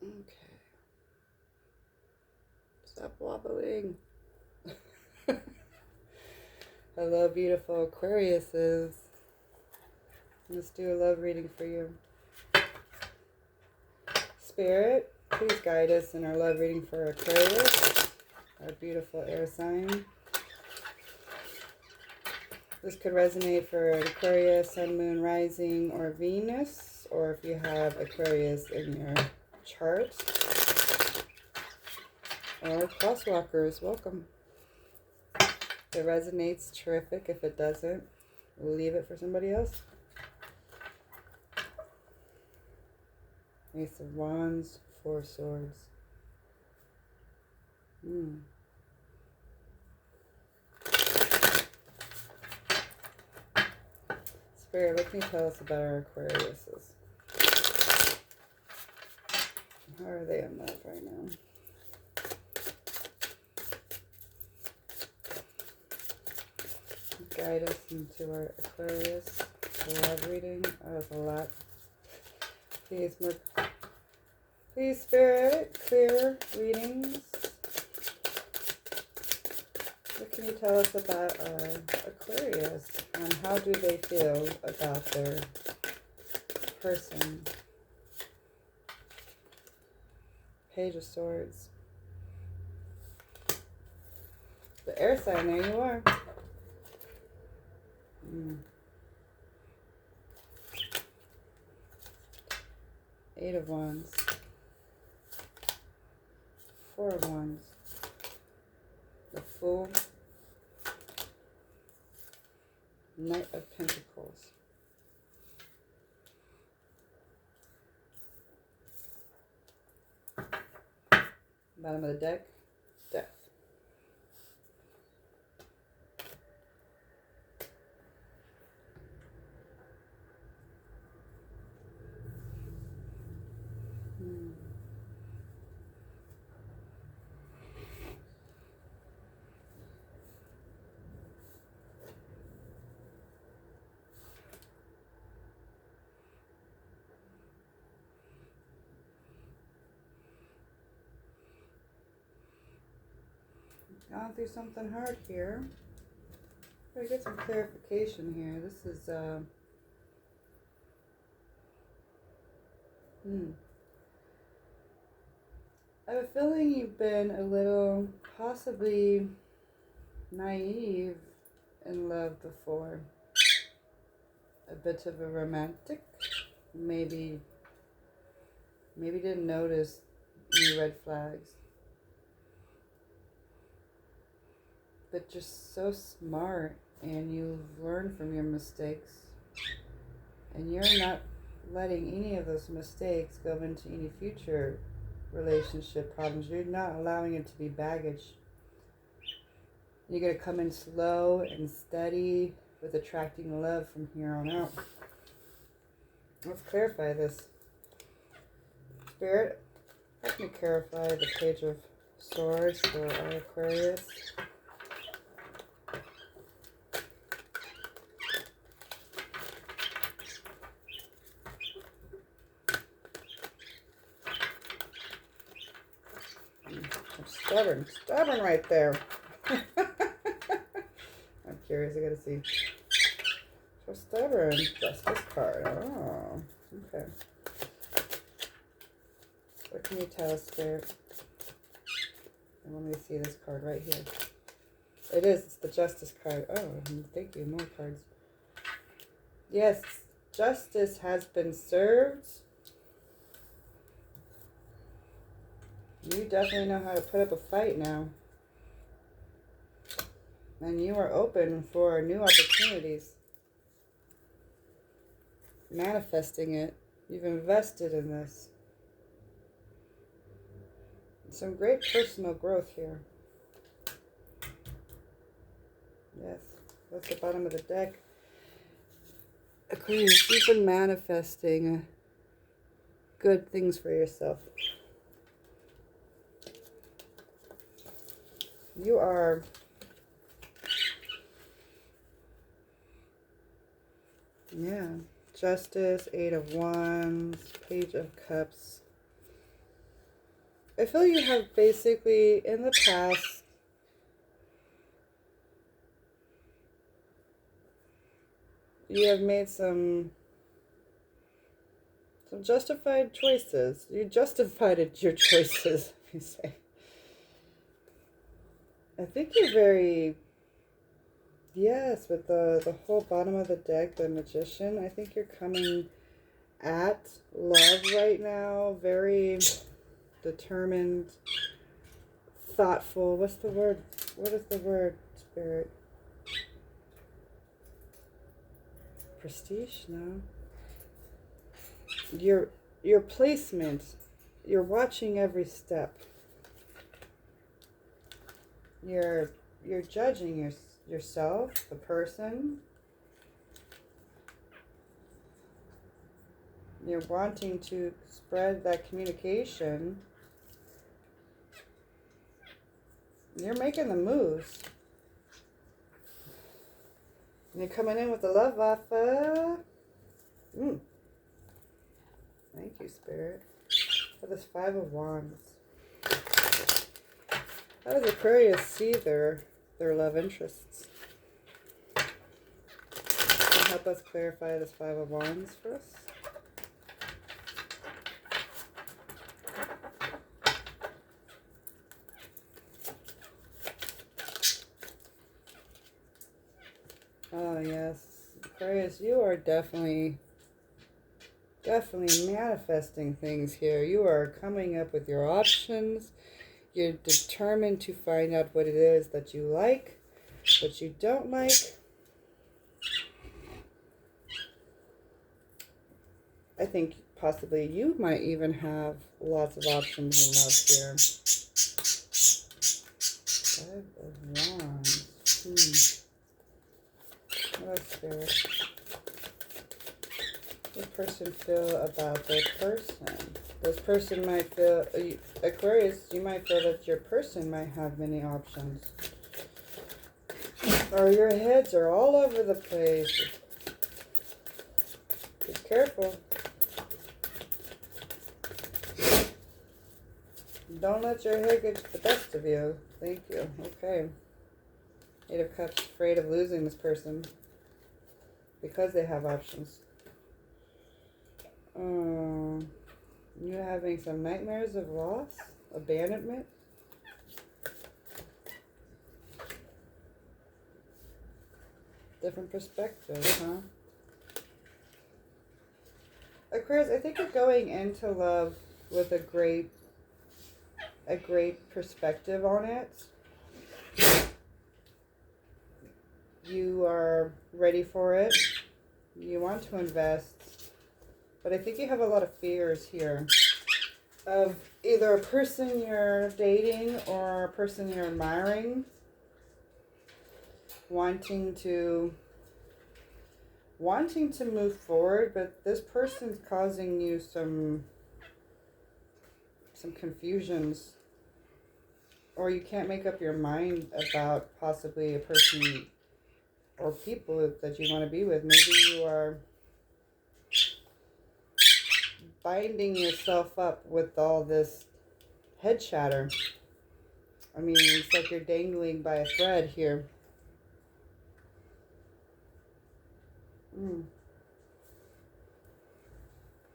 Okay. Stop wobbling. Hello, beautiful Aquariuses. Let's do a love reading for you. Spirit, please guide us in our love reading for Aquarius, our beautiful air sign. This could resonate for Aquarius, Sun, Moon, Rising, or Venus, or if you have Aquarius in your chart. Or crosswalkers, welcome. If it resonates, terrific. If it doesn't, we'll leave it for somebody else. Ace of Wands, Four Swords. Spirit, what can you tell us about our Aquariuses? How are they in love right now? Guide us into our Aquarius love reading. Oh, that's a lot. Please, Spirit, clear readings. What can you tell us about our Aquarius and how do they feel about their person? Page of Swords. The air sign, there you are. Eight of Wands. Four of Wands. The Fool. Knight of Pentacles. Bottom of the deck, Death. Gone through something hard here. Gotta get some clarification here. This is I have a feeling you've been a little possibly naive in love before. A bit of a romantic. Maybe didn't notice any red flags. But just so smart, and you've learned from your mistakes, and you're not letting any of those mistakes go into any future relationship problems. You're not allowing it to be baggage. You're going to come in slow and steady with attracting love from here on out. Let's clarify this. Spirit, help me clarify the Page of Swords for our Aquarius. Stubborn right there. I'm curious, I gotta see. So stubborn. Justice card. Oh, okay. What can you tell us, Spirit? And let me see this card right here. It's the Justice card. Oh, thank you, more cards. Yes, justice has been served. You definitely know how to put up a fight now. And you are open for new opportunities. Manifesting it. You've invested in this. Some great personal growth here. Yes, that's the bottom of the deck. Aquarius, you've been manifesting good things for yourself. You are Justice, Eight of Wands, Page of Cups. I feel you have basically in the past you have made some justified choices. You justified your choices, you say. I think you're very, yes, with the whole bottom of the deck, the Magician. I think you're coming at love right now. Very determined, thoughtful. What's the word? What is the word, Spirit? Prestige? No. Your placement. You're watching every step. You're judging yourself, the person. You're wanting to spread that communication. You're making the moves. And you're coming in with the love offer. Thank you, Spirit. For this 5 of Wands. How does Aquarius see their love interests? Can you help us clarify this 5 of Wands for us? Oh, yes. Aquarius, you are definitely manifesting things here. You are coming up with your options. You're determined to find out what it is that you like, what you don't like. I think possibly you might even have lots of options in love here. 5 of Wands. Oh, Spirit. What does this person feel about their person? This person might feel, Aquarius, you might feel that your person might have many options. Or your heads are all over the place. Be careful. Don't let your head get the best of you. Thank you. Okay. 8 of Cups, afraid of losing this person because they have options. You having some nightmares of loss, abandonment. Different perspective, huh? Aquarius, I think you're going into love with a great perspective on it. You are ready for it. You want to invest. But I think you have a lot of fears here of either a person you're dating or a person you're admiring wanting to move forward, but this person's causing you some confusions, or you can't make up your mind about possibly a person or people that you want to be with. Maybe you are binding yourself up with all this head chatter. I mean, it's like you're dangling by a thread here.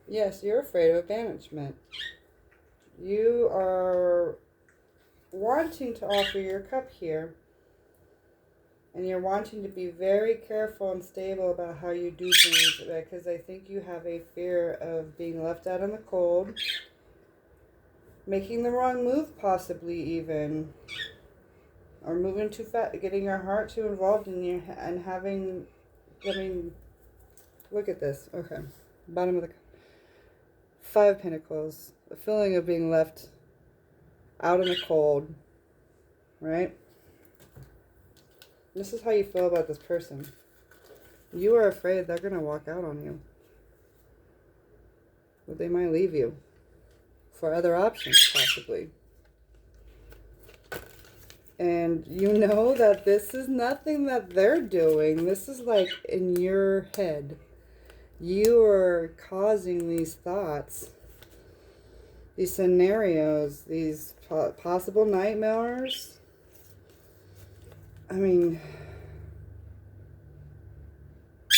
Yes, you're afraid of abandonment. You are wanting to offer your cup here. And you're wanting to be very careful and stable about how you do things, because I think you have a fear of being left out in the cold, making the wrong move possibly even, or moving too fast, getting your heart too involved in you, and having, I mean, look at this. Okay, bottom of the 5 of Pentacles, the feeling of being left out in the cold, right? This is how you feel about this person. You are afraid they're going to walk out on you. But they might leave you for other options, possibly. And you know that this is nothing that they're doing. This is like in your head. You are causing these thoughts. these scenarios, these possible nightmares. I mean,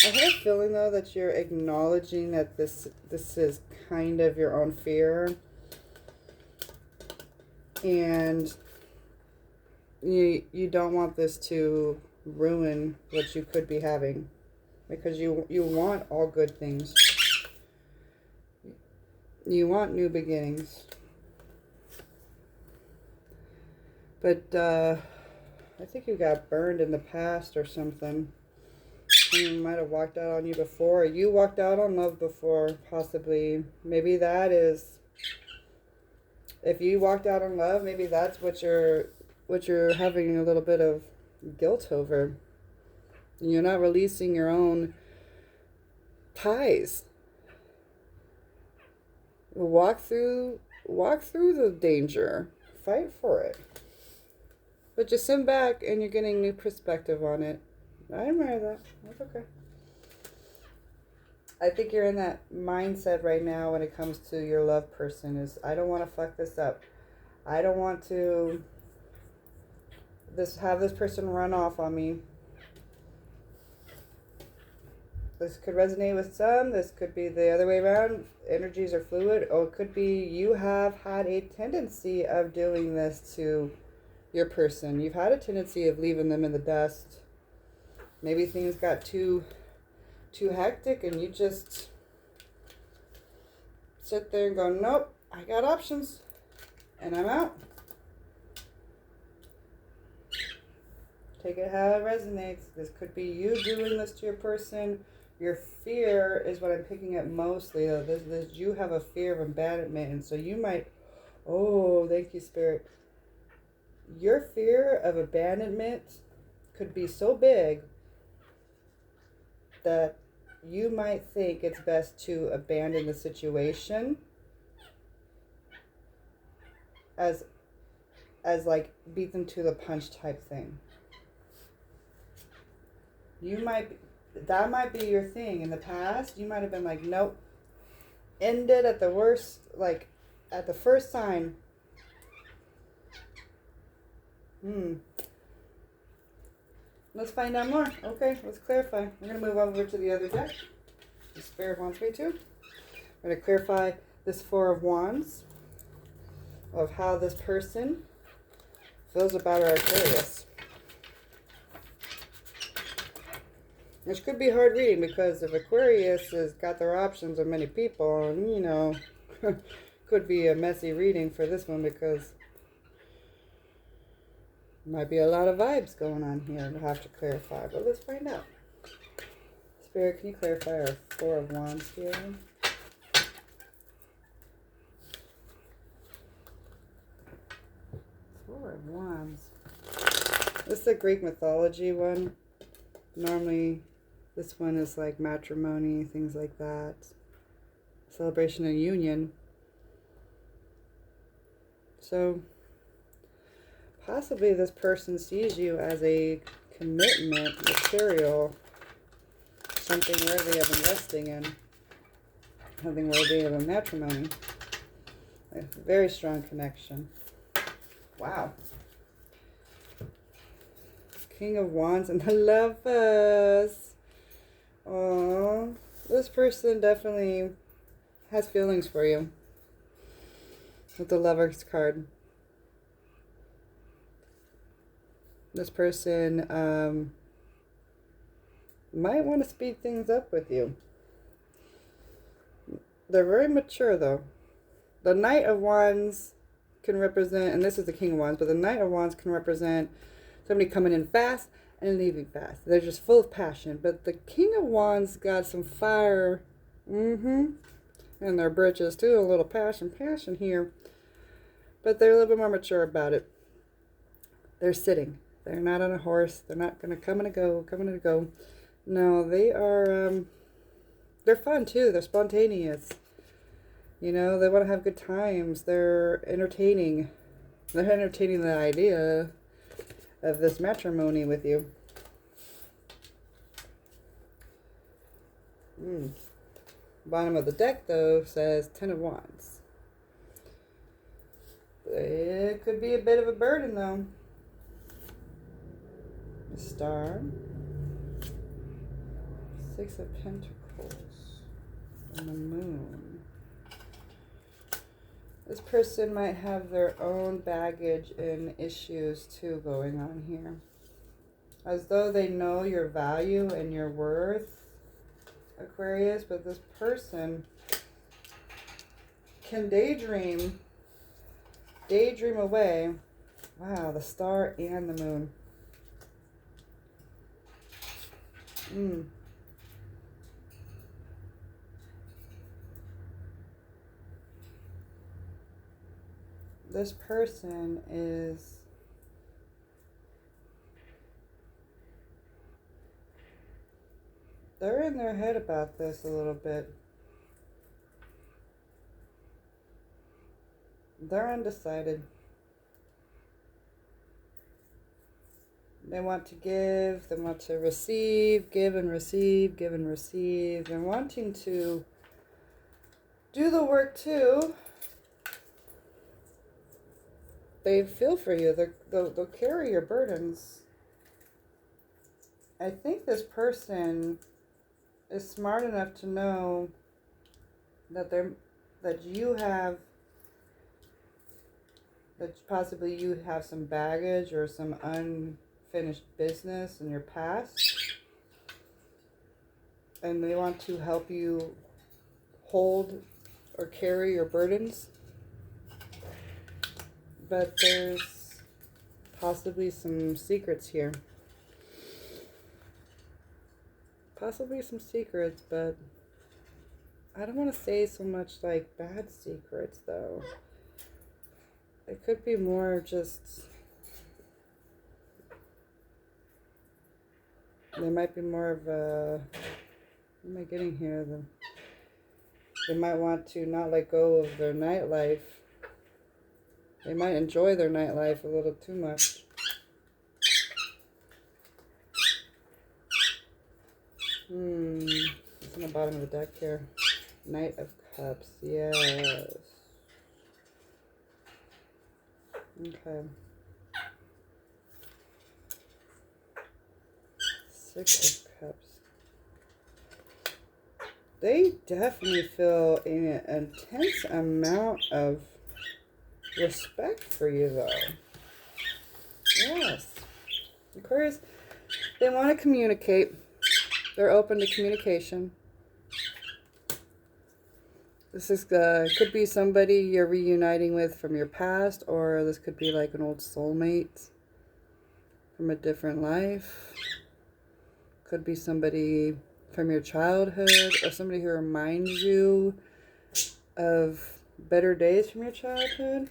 I have a feeling though that you're acknowledging that this is kind of your own fear, and you don't want this to ruin what you could be having, because you want all good things. You want new beginnings. But I think you got burned in the past or something. Someone might have walked out on you before. You walked out on love before, possibly. Maybe that is, if you walked out on love, maybe that's what you're having a little bit of guilt over. You're not releasing your own ties. Walk through the danger. Fight for it. But just sit back and you're getting new perspective on it. I admire that. That's okay. I think you're in that mindset right now when it comes to your love person is, I don't want to fuck this up. I don't want to have this person run off on me. This could resonate with some. This could be the other way around. Energies are fluid. Or it could be you have had a tendency of doing this to your person. You've had a tendency of leaving them in the dust. Maybe things got too hectic and you just sit there and go, nope, I got options and I'm out. Take it how it resonates. This could be you doing this to your person. Your fear is what I'm picking up mostly. This you have a fear of abandonment, and so you might, oh, thank you, Spirit. Your fear of abandonment could be so big that you might think it's best to abandon the situation as like beat them to the punch type thing. That might be your thing. In the past, you might have been like, nope, end it at the worst, like at the first sign. Let's find out more. Okay, let's clarify. We're going to move over to the other deck. The Spirit wants me to. I'm going to clarify this Four of Wands of how this person feels about our Aquarius. Which could be hard reading because if Aquarius has got their options of many people, and you know, could be a messy reading for this one because might be a lot of vibes going on here to have to clarify, but let's find out. Spirit, can you clarify our Four of Wands here? Four of Wands. This is a Greek mythology one. Normally, this one is like matrimony, things like that. Celebration of union. So, possibly this person sees you as a commitment, material, something worthy of investing in, something worthy of a matrimony. A very strong connection. Wow. King of Wands and the Lovers. Oh, this person definitely has feelings for you with the Lovers card. This person might want to speed things up with you. They're very mature though. The Knight of Wands can represent, and this is the King of Wands, but the Knight of Wands can represent somebody coming in fast and leaving fast. They're just full of passion. But the King of Wands got some fire in their britches too. A little passion here. But they're a little bit more mature about it. They're sitting. They're not on a horse. They're not going to come and go. No, they are, they're fun too. They're spontaneous. You know, they want to have good times. They're entertaining. They're entertaining the idea of this matrimony with you. Bottom of the deck, though, says Ten of Wands. It could be a bit of a burden, though. The Star. 6 of Pentacles. And the Moon. This person might have their own baggage and issues, too, going on here. As though they know your value and your worth, Aquarius, but this person can daydream away. Wow, the Star and the Moon. This person is they're in their head about this a little bit. They're undecided. They want to give, they want to receive, give and receive, give and receive. They're wanting to do the work too. They feel for you. They'll carry your burdens. I think this person is smart enough to know that possibly you have some baggage or some unfinished business in your past, and they want to help you hold or carry your burdens. But there's possibly some secrets here. Possibly some secrets, but I don't want to say so much like bad secrets, though. It could be more just... There might be more of a... What am I getting here? They might want to not let go of their nightlife. They might enjoy their nightlife a little too much. It's on the bottom of the deck here. Knight of Cups, yes. Okay. 6 of Cups. They definitely feel an intense amount of respect for you, though. Yes. Aquarius, they want to communicate. They're open to communication. This is could be somebody you're reuniting with from your past, or this could be like an old soulmate from a different life. Could be somebody from your childhood, or somebody who reminds you of better days from your childhood.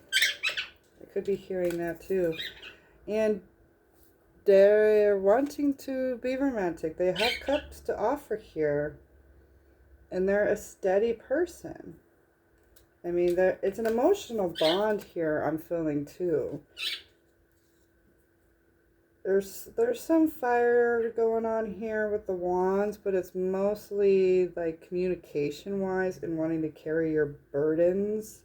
I could be hearing that too. And they're wanting to be romantic. They have cups to offer here. And they're a steady person. I mean, it's an emotional bond here, I'm feeling too. There's some fire going on here with the wands, but it's mostly like communication-wise and wanting to carry your burdens.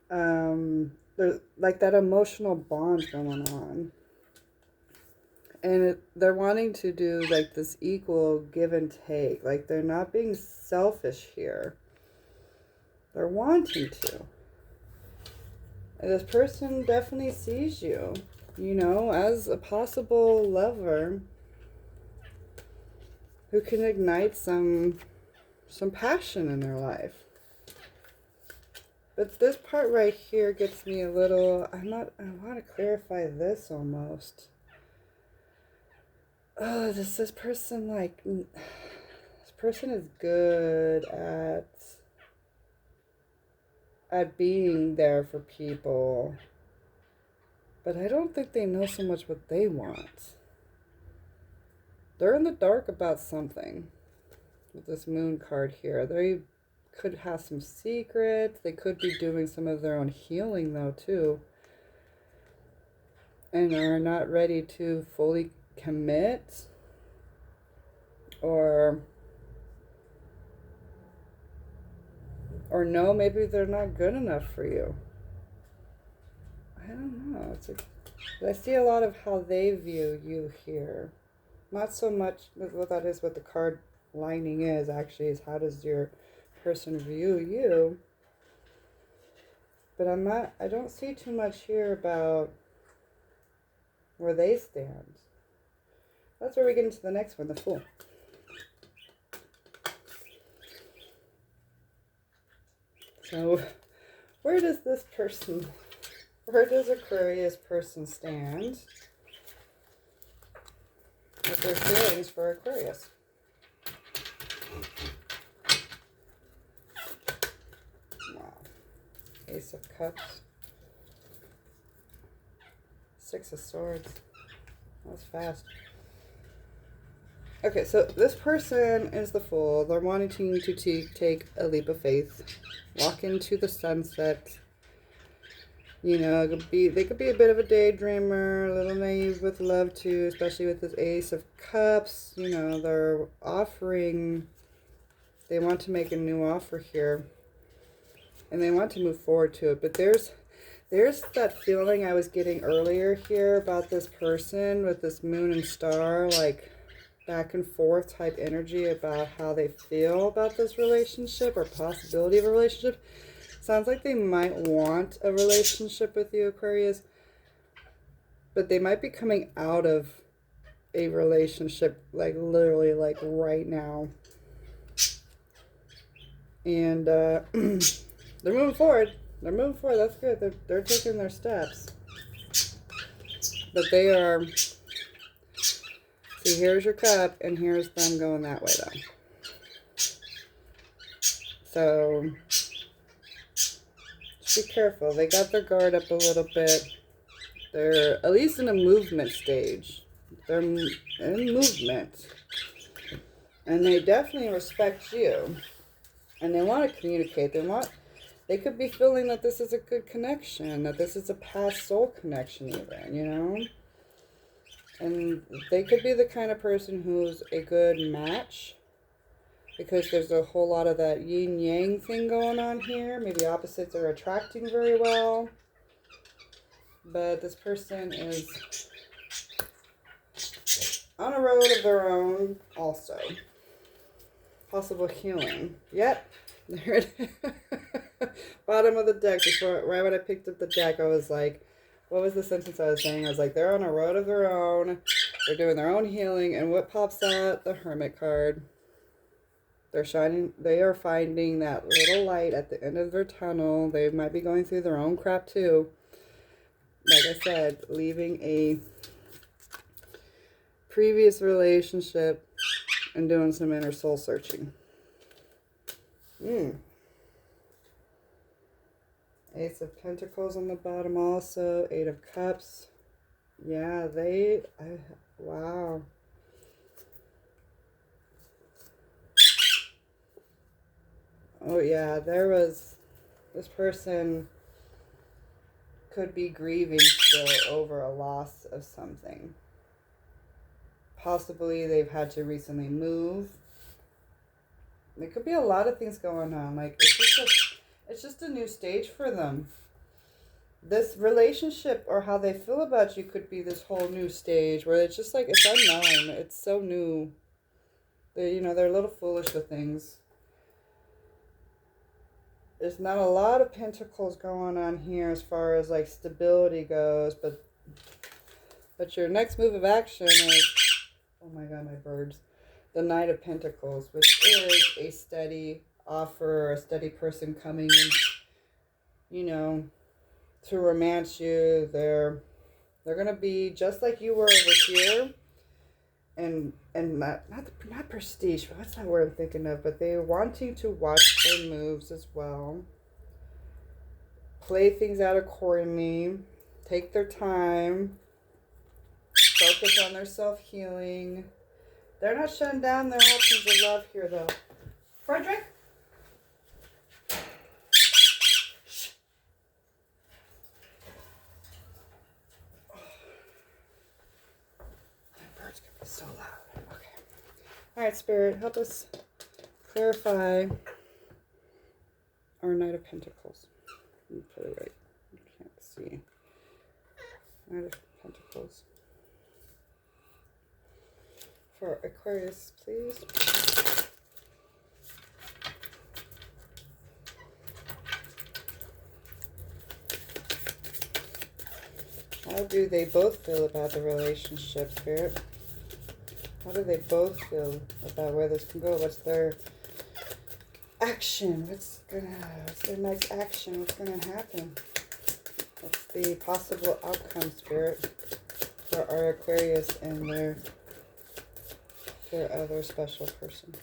There's like that emotional bond going on. And they're wanting to do like this equal give and take. Like they're not being selfish here. They're wanting to. And this person definitely sees you, you know, as a possible lover who can ignite some passion in their life. But this part right here gets me a little, I want to clarify this almost. Oh, this person, like, this person is good at being there for people. But I don't think they know so much what they want. They're in the dark about something with this moon card here. They could have some secrets. They could be doing some of their own healing, though, too. And are not ready to fully commit, or no, maybe they're not good enough for you. don't know. It's like, I see a lot of how they view you here. Not so much what that is, what the card lining is actually, is how does your person view you. But I don't see too much here about where they stand. That's where we get into the next one, the Fool. So, where does Aquarius person stand with their feelings for Aquarius? Wow. Ace of Cups. Six of Swords. That was fast. Okay, so this person is the Fool. They're wanting to take a leap of faith. Walk into the sunset. You know, they could be a bit of a daydreamer, a little naive with love too, especially with this Ace of Cups. You know, they're offering, they want to make a new offer here. And they want to move forward to it. But there's that feeling I was getting earlier here about this person with this moon and star, like back and forth type energy about how they feel about this relationship or possibility of a relationship. Sounds like they might want a relationship with you, Aquarius, but they might be coming out of a relationship, like literally like right now. And they're moving forward. They're moving forward. That's good. They're taking their steps. But they are... See, here's your cup, and here's them going that way, though. So, just be careful. They got their guard up a little bit. They're at least in a movement stage. They're in movement. And they definitely respect you. And they want to communicate. They could be feeling that this is a good connection, that this is a past soul connection even, you know? And they could be the kind of person who's a good match, because there's a whole lot of that yin-yang thing going on here. Maybe opposites are attracting very well. But this person is on a road of their own also. Possible healing. Yep. There it is. Bottom of the deck. Right when I picked up the deck, I was like, what was the sentence I was saying? I was like, they're on a road of their own. They're doing their own healing. And what pops out? The Hermit card. They are finding that little light at the end of their tunnel. They might be going through their own crap too. Like I said, leaving a previous relationship and doing some inner soul searching. Ace of Pentacles on the bottom also. Eight of Cups. Yeah, wow. Oh yeah, this person could be grieving still over a loss of something. Possibly they've had to recently move. There could be a lot of things going on. Like, it's just a new stage for them. This relationship or how they feel about you could be this whole new stage where it's just like, it's unknown. It's so new. They're a little foolish with things. There's not a lot of pentacles going on here as far as like stability goes, but your next move of action is, oh my god, my birds, the Knight of Pentacles, which is a steady offer, a steady person coming in, to romance you. They're gonna be just like you were over here, and not prestige, but that's not what I'm thinking of, but they're wanting to watch their moves as well, play things out accordingly, take their time, focus on their self-healing. They're not shutting down their options of love here, though. Frederick? Birds can be so loud. Okay. All right, Spirit, help us clarify our Knight of Pentacles. Let me put it right. You can't see. Knight of Pentacles. For Aquarius, please. How do they both feel about the relationship, Spirit? How do they both feel about where this can go? What's their action? What's their next action? What's gonna happen? What's the possible outcome, Spirit, for our Aquarius and their other special person?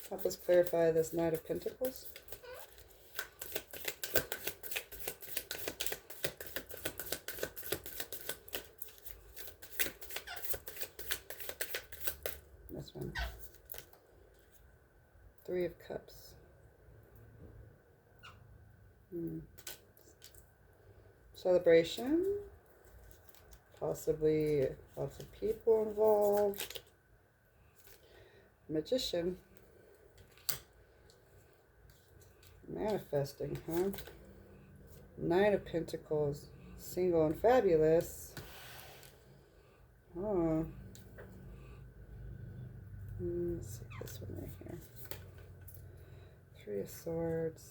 Help us clarify this Knight of Pentacles. This one. Three of Cups. Celebration. Possibly lots of people involved. Magician. Manifesting, huh? Nine of Pentacles. Single and fabulous. Oh. Let's see this one right here. Three of Swords.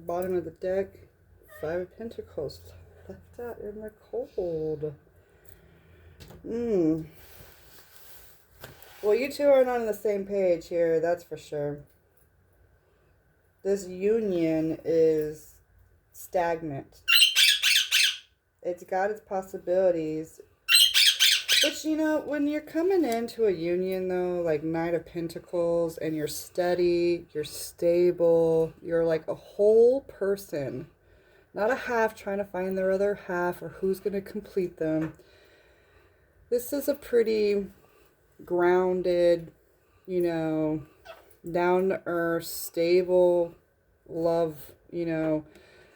Bottom of the deck. Five of Pentacles. Left out in the cold. Well, you two are not on the same page here, that's for sure. This union is stagnant. It's got its possibilities. But, you know, when you're coming into a union, though, like Knight of Pentacles, and you're steady, you're stable, you're like a whole person. Not a half trying to find their other half or who's going to complete them. This is a pretty grounded, you know, down-to-earth, stable love, you know.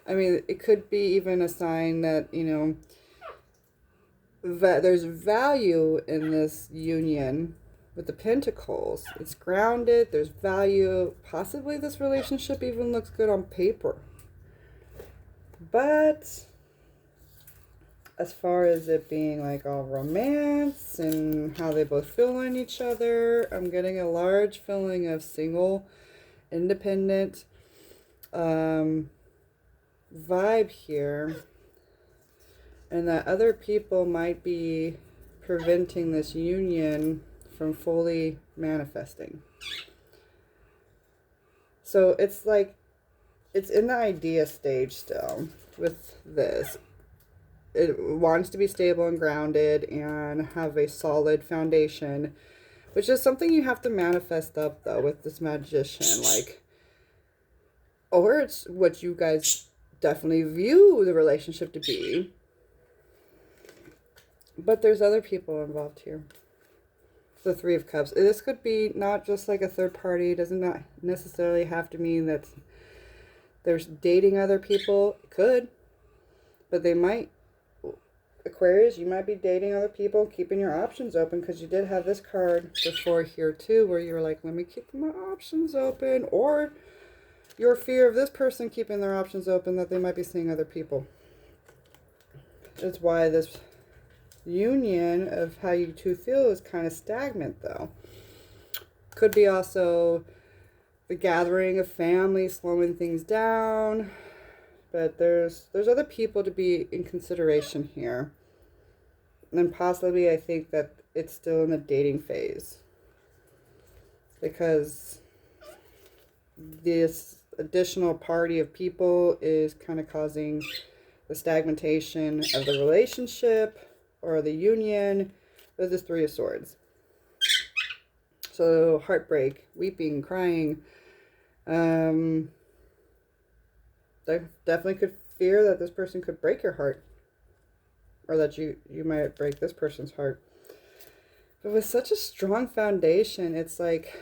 I mean, it could be even a sign that, you know, that there's value in this union with the Pentacles. It's grounded, there's value. Possibly this relationship even looks good on paper. But as far as it being like all romance and how they both feel on each other, I'm getting a large feeling of single, independent vibe here. And that other people might be preventing this union from fully manifesting. So it's like, it's in the idea stage still with this. It wants to be stable and grounded and have a solid foundation, which is something you have to manifest up, though, with this magician. Like, or it's what you guys definitely view the relationship to be. But there's other people involved here. The Three of Cups. This could be not just like a third party. It doesn't not necessarily have to mean that there's dating other people. It could. But they might. Aquarius, you might be dating other people, keeping your options open, because you did have this card before here too, where you're like, let me keep my options open. Or your fear of this person keeping their options open, that they might be seeing other people. That's why this union of how you two feel is kind of stagnant, though. Could be also the gathering of family slowing things down, but there's other people to be in consideration here. And then possibly I think that it's still in the dating phase, because this additional party of people is kind of causing the stagnation of the relationship or the union with this Three of Swords. So heartbreak, weeping, crying. They definitely could fear that this person could break your heart, or that you might break this person's heart. But with such a strong foundation, it's like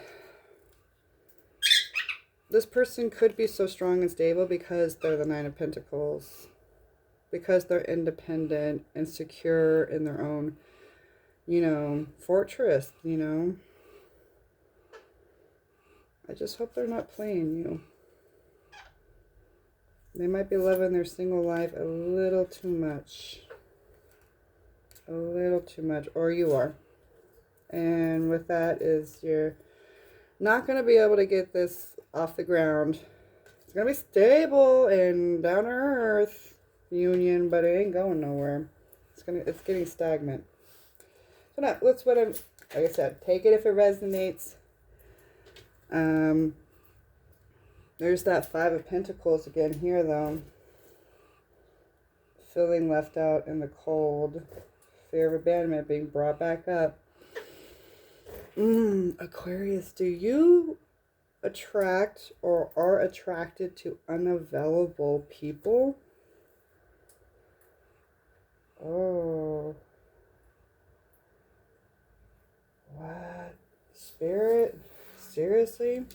this person could be so strong and stable because they're the Nine of Pentacles. Because they're independent and secure in their own, you know, fortress, you know. I just hope they're not playing you. They might be living their single life a little too much. A little too much. Or you are. And with that is you're not going to be able to get this off the ground. It's going to be stable and down to earth union, but it ain't going nowhere. It's getting stagnant. So now, that's what I'm, like I said, take it if it resonates. There's that Five of Pentacles again here, though. Feeling left out in the cold. Fear of abandonment being brought back up. Aquarius, do you attract or are attracted to unavailable people? Oh. What? Spirit? Seriously?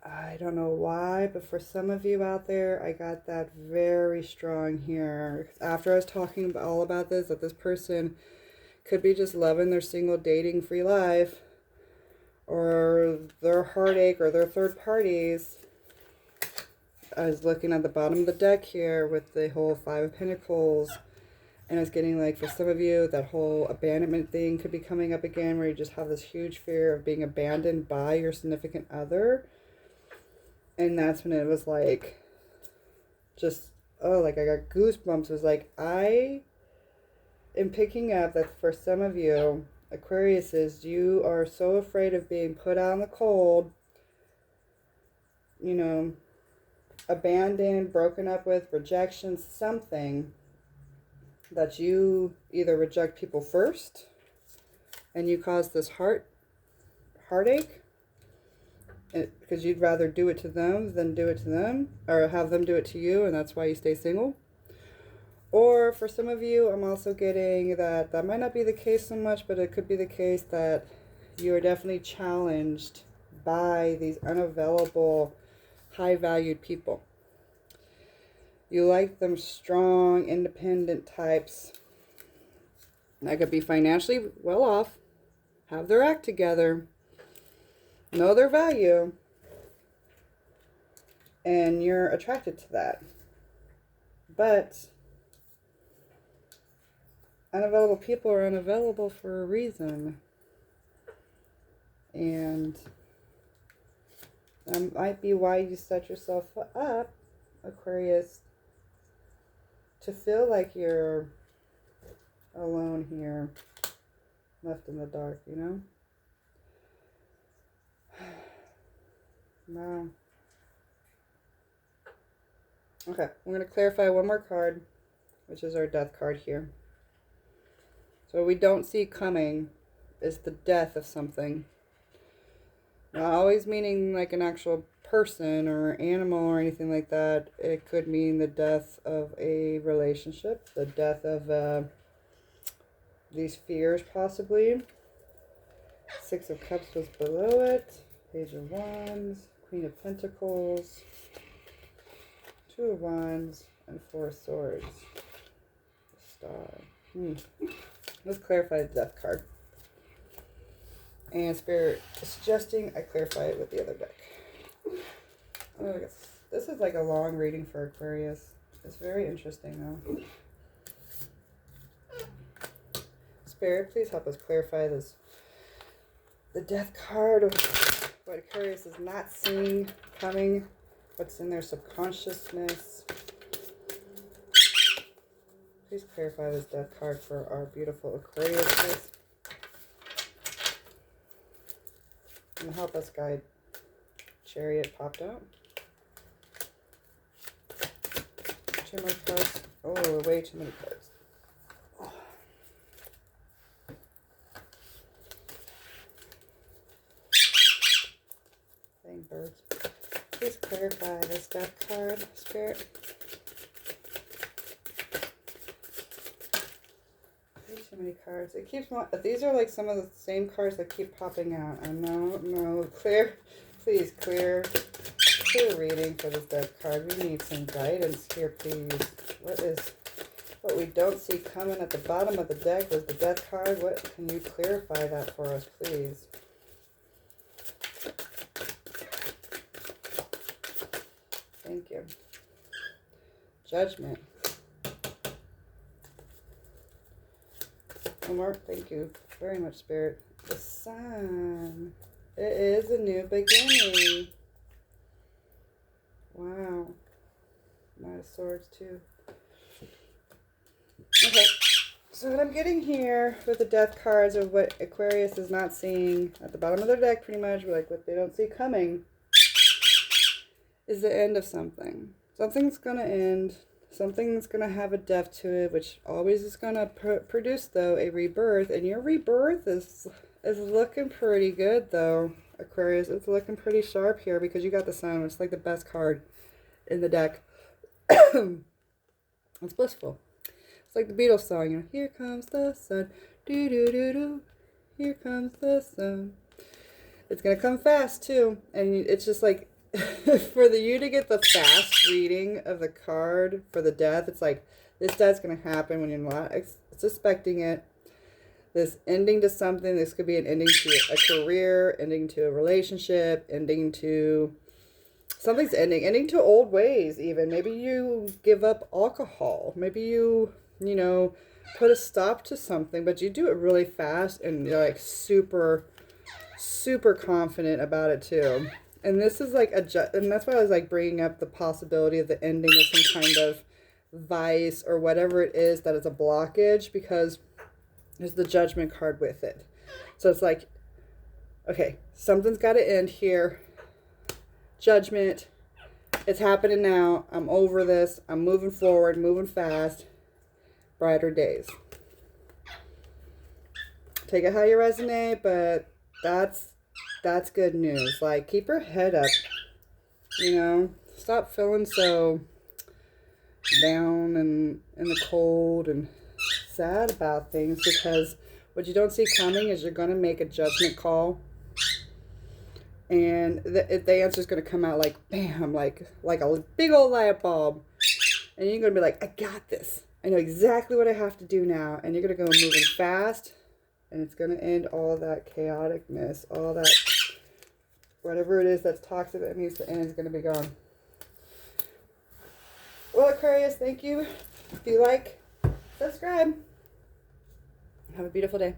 I don't know why, but for some of you out there, I got that very strong here. After I was talking all about this, that this person could be just loving their single dating free life, or their heartache, or their third parties. I was looking at the bottom of the deck here with the whole Five of Pentacles, and I was getting like, for some of you, that whole abandonment thing could be coming up again, where you just have this huge fear of being abandoned by your significant other. And that's when it was like, just, oh, like I got goosebumps. It was like, I am picking up that for some of you, Aquariuses, you are so afraid of being put out in the cold, you know, abandoned, broken up with, rejection, something, that you either reject people first and you cause this heartache, because you'd rather do it to them than do it to them, or have them do it to you, and that's why you stay single. Or for some of you, I'm also getting that might not be the case so much, but it could be the case that you are definitely challenged by these unavailable, high-valued people. You like them strong, independent types that could be financially well off, have their act together, know their value, and you're attracted to that. But unavailable people are unavailable for a reason. And that might be why you set yourself up, Aquarius, to feel like you're alone here, left in the dark, you know? Wow. Okay, I'm going to clarify one more card, which is our death card here. So what we don't see coming is the death of something. Not always meaning like an actual person or animal or anything like that. It could mean the death of a relationship, the death of these fears possibly. Six of Cups was below it. Page of Wands, Queen of Pentacles, Two of Wands, and Four of Swords. Star. Let's clarify the death card. And Spirit is suggesting I clarify it with the other deck. Oh, this is like a long reading for Aquarius. It's very interesting though. Spirit, please help us clarify this. The death card of what Aquarius is not seeing coming. What's in their subconsciousness. Please clarify this death card for our beautiful Aquarius. And help us guide. Chariot popped out. Two more cards. Oh, way too many cards. Oh. Dang birds. Please clarify this death card, Spirit. Too many cards. It keeps. These are like some of the same cards that keep popping out. And no, clear. Please clear reading for this death card. We need some guidance here, please. What we don't see coming at the bottom of the deck was the death card. What can you clarify that for us, please? Thank you. Judgment. One more. Thank you very much, Spirit. The Sun. It is a new beginning. Wow. Knight of Swords, too. Okay. So what I'm getting here with the death cards of what Aquarius is not seeing at the bottom of their deck, pretty much, like what they don't see coming, is the end of something. Something's going to end. Something's going to have a death to it, which always is going to produce, though, a rebirth. And your rebirth is looking pretty good, though, Aquarius. It's looking pretty sharp here because you got the Sun, which is like the best card in the deck. It's blissful. It's like the Beatles song, you know, here comes the sun, do-do-do-do, here comes the sun. It's going to come fast, too, and it's just like, for you to get the fast reading of the card for the death, it's like, this death's going to happen when you're not suspecting it. This ending to something, this could be an ending to a career, ending to a relationship, ending to... Something's ending to old ways even. Maybe you give up alcohol. Maybe you know, put a stop to something, but you do it really fast and you're like super, super confident about it too. And this is like and that's why I was like bringing up the possibility of the ending of some kind of vice or whatever it is that is a blockage, because there's the Judgment card with it. So it's like, okay, something's got to end here. Judgment. It's happening now. I'm over this. I'm moving forward, moving fast. Brighter days. Take it how you resonate, but that's good news. Like, keep your head up. You know, stop feeling so down and in the cold and sad about things, because what you don't see coming is you're going to make a judgment call. And the answer is going to come out like, bam, like a big old light bulb. And you're going to be like, I got this. I know exactly what I have to do now. And you're going to go moving fast. And it's going to end all that chaoticness. All that, whatever it is that's toxic that needs to end is going to be gone. Well, Aquarius, thank you. If you like, subscribe. Have a beautiful day.